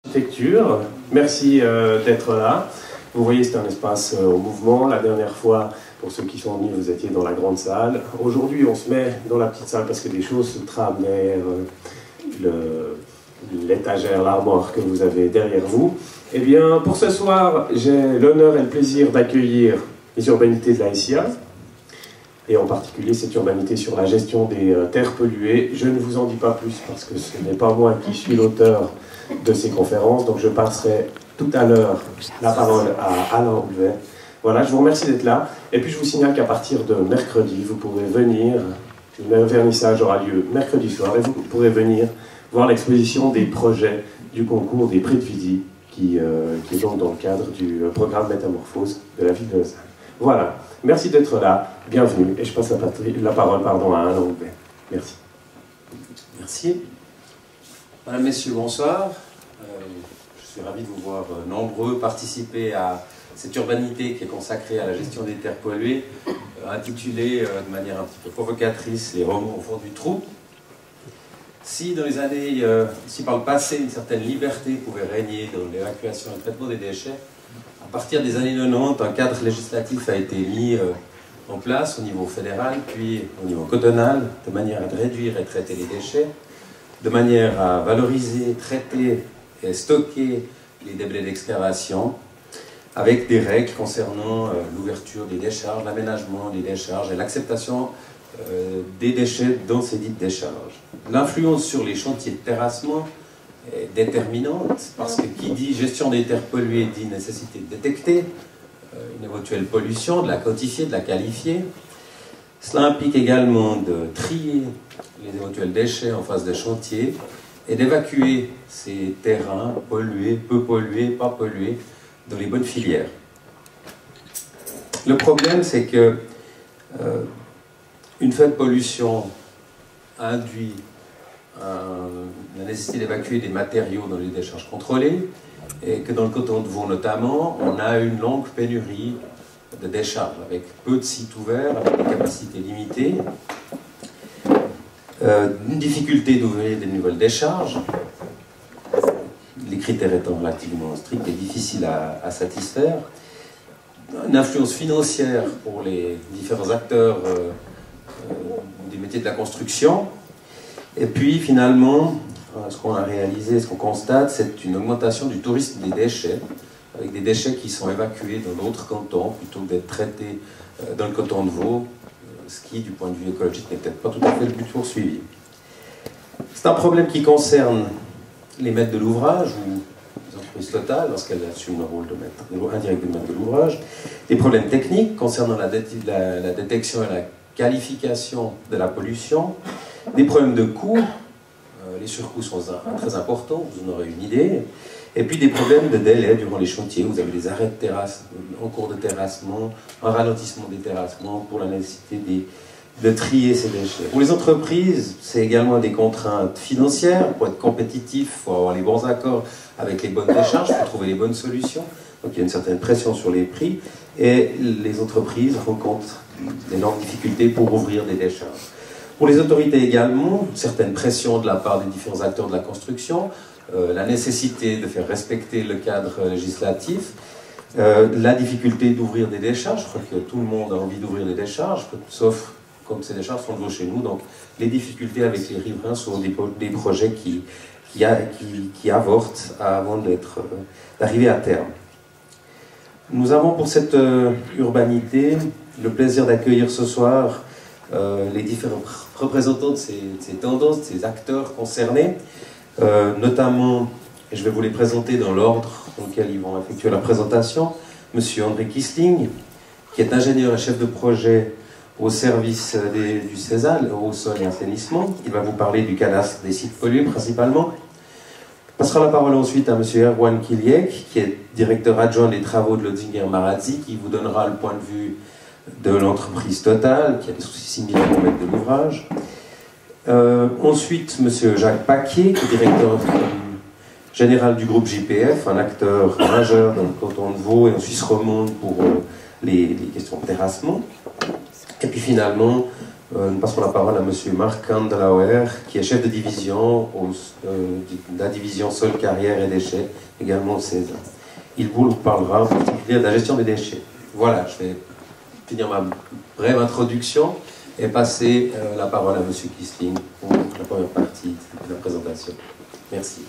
Architecture. Merci d'être là. Vous voyez, c'est un espace au mouvement. La dernière fois, pour ceux qui sont venus, vous étiez dans la grande salle. Aujourd'hui, on se met dans la petite salle parce que des choses se trament derrière l'étagère, l'armoire que vous avez derrière vous. Eh bien, pour ce soir, j'ai l'honneur et le plaisir d'accueillir les urbanités de la SIA, et en particulier cette urbanité sur la gestion des terres polluées. Je ne vous en dis pas plus parce que ce n'est pas moi qui suis l'auteur de ces conférences, donc je passerai tout à l'heure la parole à Alain Houvet. Voilà, je vous remercie d'être là, et puis je vous signale qu'à partir de mercredi, vous pourrez venir, le vernissage aura lieu mercredi soir, et vous pourrez venir voir l'exposition des projets du concours des prix de Vidy, qui est donc dans le cadre du programme Métamorphose de la ville de Lausanne. Voilà, merci d'être là, bienvenue, et je passe la parole à Alain Houvet. Merci. Merci. Mesdames, Messieurs, bonsoir. Je suis ravi de vous voir nombreux participer à cette urbanité qui est consacrée à la gestion des terres polluées, intitulée de manière un petit peu provocatrice « Les remous au fond du trou ». Si dans les années, si par le passé, une certaine liberté pouvait régner dans l'évacuation et le traitement des déchets, à partir des années 90, un cadre législatif a été mis en place au niveau fédéral, puis au niveau cantonal, de manière à réduire et traiter les déchets, de manière à valoriser, traiter et stocker les débris d'excavation, avec des règles concernant l'ouverture des décharges, l'aménagement des décharges et l'acceptation des déchets dans ces dites décharges. L'influence sur les chantiers de terrassement est déterminante, parce que qui dit gestion des terres polluées dit nécessité de détecter une éventuelle pollution, de la quantifier, de la qualifier. Cela implique également de trier les éventuels déchets en face des chantiers et d'évacuer ces terrains pollués, peu pollués, pas pollués, dans les bonnes filières. Le problème, c'est que une faible pollution induit la nécessité d'évacuer des matériaux dans les décharges contrôlées, et que dans le canton de Vaud notamment, on a une longue pénurie de décharges, avec peu de sites ouverts, avec des capacités limitées, une difficulté d'ouvrir des nouvelles décharges, les critères étant relativement stricts et difficiles à satisfaire, une influence financière pour les différents acteurs des métiers de la construction, et puis finalement, ce qu'on a réalisé, ce qu'on constate, c'est une augmentation du tourisme des déchets, avec des déchets qui sont évacués dans d'autres cantons plutôt que d'être traités dans le canton de Vaud, ce qui, du point de vue écologique, n'est peut-être pas tout à fait le but poursuivi. C'est un problème qui concerne les maîtres de l'ouvrage, ou les entreprises totales, lorsqu'elles assument le rôle indirect de maître de l'ouvrage, des problèmes techniques concernant la détection et la qualification de la pollution, des problèmes de coûts, les surcoûts sont très importants, vous en aurez une idée, et puis des problèmes de délai durant les chantiers. Vous avez des arrêts de terrasse en cours de terrassement, un ralentissement des terrassements pour la nécessité de trier ces déchets. Pour les entreprises, c'est également des contraintes financières. Pour être compétitif, il faut avoir les bons accords avec les bonnes décharges, il faut trouver les bonnes solutions. Donc il y a une certaine pression sur les prix, et les entreprises rencontrent d'énormes difficultés pour ouvrir des décharges. Pour les autorités également, certaines pressions de la part des différents acteurs de la construction, la nécessité de faire respecter le cadre législatif, la difficulté d'ouvrir des décharges. Je crois que tout le monde a envie d'ouvrir des décharges, sauf comme ces décharges sont devant chez nous. Donc les difficultés avec les riverains sont des projets qui avortent avant d'arriver à terme. Nous avons pour cette urbanité le plaisir d'accueillir ce soir les différents représentants de ces tendances, de ces acteurs concernés, notamment, et je vais vous les présenter dans l'ordre dans lequel ils vont effectuer la présentation, M. André Kissling, qui est ingénieur et chef de projet au service du CESAL, eau, sol et assainissement. Il va vous parler du cadastre des sites pollués principalement. On passera la parole ensuite à M. Erwan Kiliek, qui est directeur adjoint des travaux de Lotzinger Marazzi, qui vous donnera le point de vue de l'entreprise Total, qui a des soucis similaires au maître de l'ouvrage. Ensuite, M. Jacques Paquier, qui est directeur général du groupe JPF, un acteur majeur dans le canton de Vaud et en Suisse romande pour les questions de terrassement. Et puis finalement, Nous passons la parole à M. Marc Candelauer, qui est chef de division de la division Sol, Carrière et Déchets, également au CESA. Il vous parlera en particulier de la gestion des déchets. Voilà, je vais finir ma brève introduction et passer la parole à M. Kissling pour la première partie de la présentation. Merci.